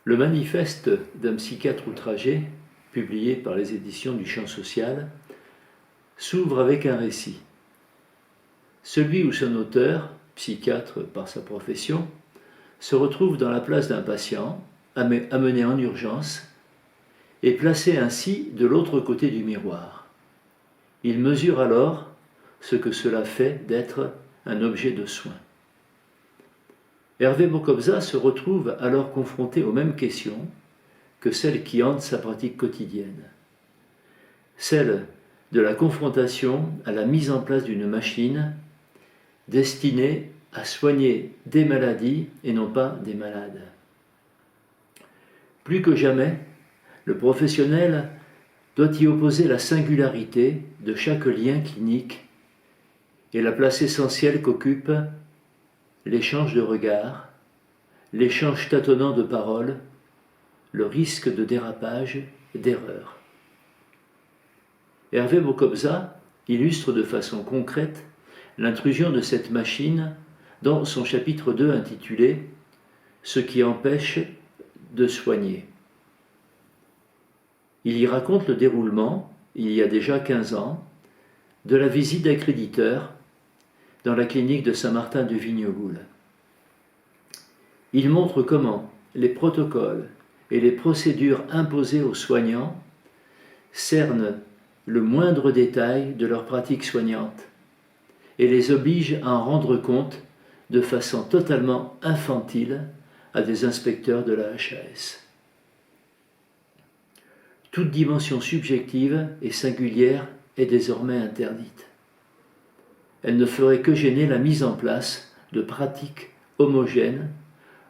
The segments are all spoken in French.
Le manifeste d'un psychiatre outragé, publié par les éditions du Champ social, s'ouvre avec un récit. Celui où son auteur, psychiatre par sa profession, se retrouve dans la place d'un patient, amené en urgence, et placé ainsi de l'autre côté du miroir. Il mesure alors ce que cela fait d'être un objet de soin. Hervé Bokobza se retrouve alors confronté aux mêmes questions que celles qui hantent sa pratique quotidienne. Celle de la confrontation à la mise en place d'une machine destinée à soigner des maladies et non pas des malades. Plus que jamais, le professionnel doit y opposer la singularité de chaque lien clinique et la place essentielle qu'occupe l'échange de regards, l'échange tâtonnant de paroles, le risque de dérapage, d'erreur. Hervé Bokobza illustre de façon concrète l'intrusion de cette machine dans son chapitre 2 intitulé « Ce qui empêche de soigner ». Il y raconte le déroulement, il y a déjà 15 ans, de la visite d'accréditeur dans la clinique de Saint-Martin de Vignegoul. Il montre comment les protocoles et les procédures imposées aux soignants cernent le moindre détail de leur pratique soignante et les obligent à en rendre compte de façon totalement infantile à des inspecteurs de la HAS. Toute dimension subjective et singulière est désormais interdite. Elle ne ferait que gêner la mise en place de pratiques homogènes,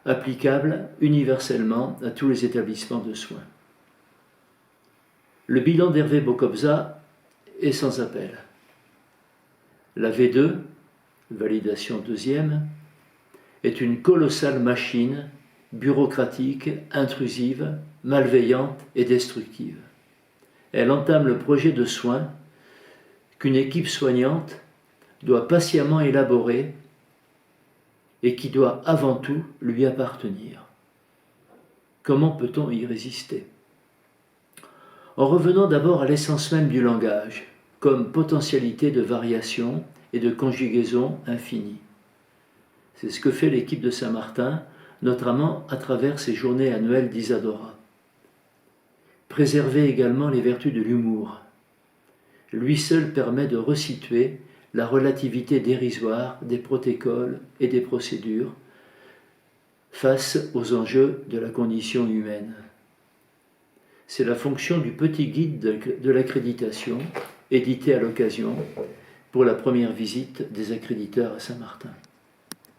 applicables universellement à tous les établissements de soins. Le bilan d'Hervé Bokobza est sans appel. La V2, validation deuxième, est une colossale machine bureaucratique, intrusive, malveillante et destructive. Elle entame le projet de soins qu'une équipe soignante doit patiemment élaborer et qui doit avant tout lui appartenir. Comment peut-on y résister ? En revenant d'abord à l'essence même du langage, comme potentialité de variation et de conjugaison infinie. C'est ce que fait l'équipe de Saint-Martin, notamment à travers ses journées annuelles d'Isadora. Préserver également les vertus de l'humour. Lui seul permet de resituer la relativité dérisoire des protocoles et des procédures face aux enjeux de la condition humaine. C'est la fonction du petit guide de l'accréditation, édité à l'occasion pour la première visite des accréditeurs à Saint-Martin.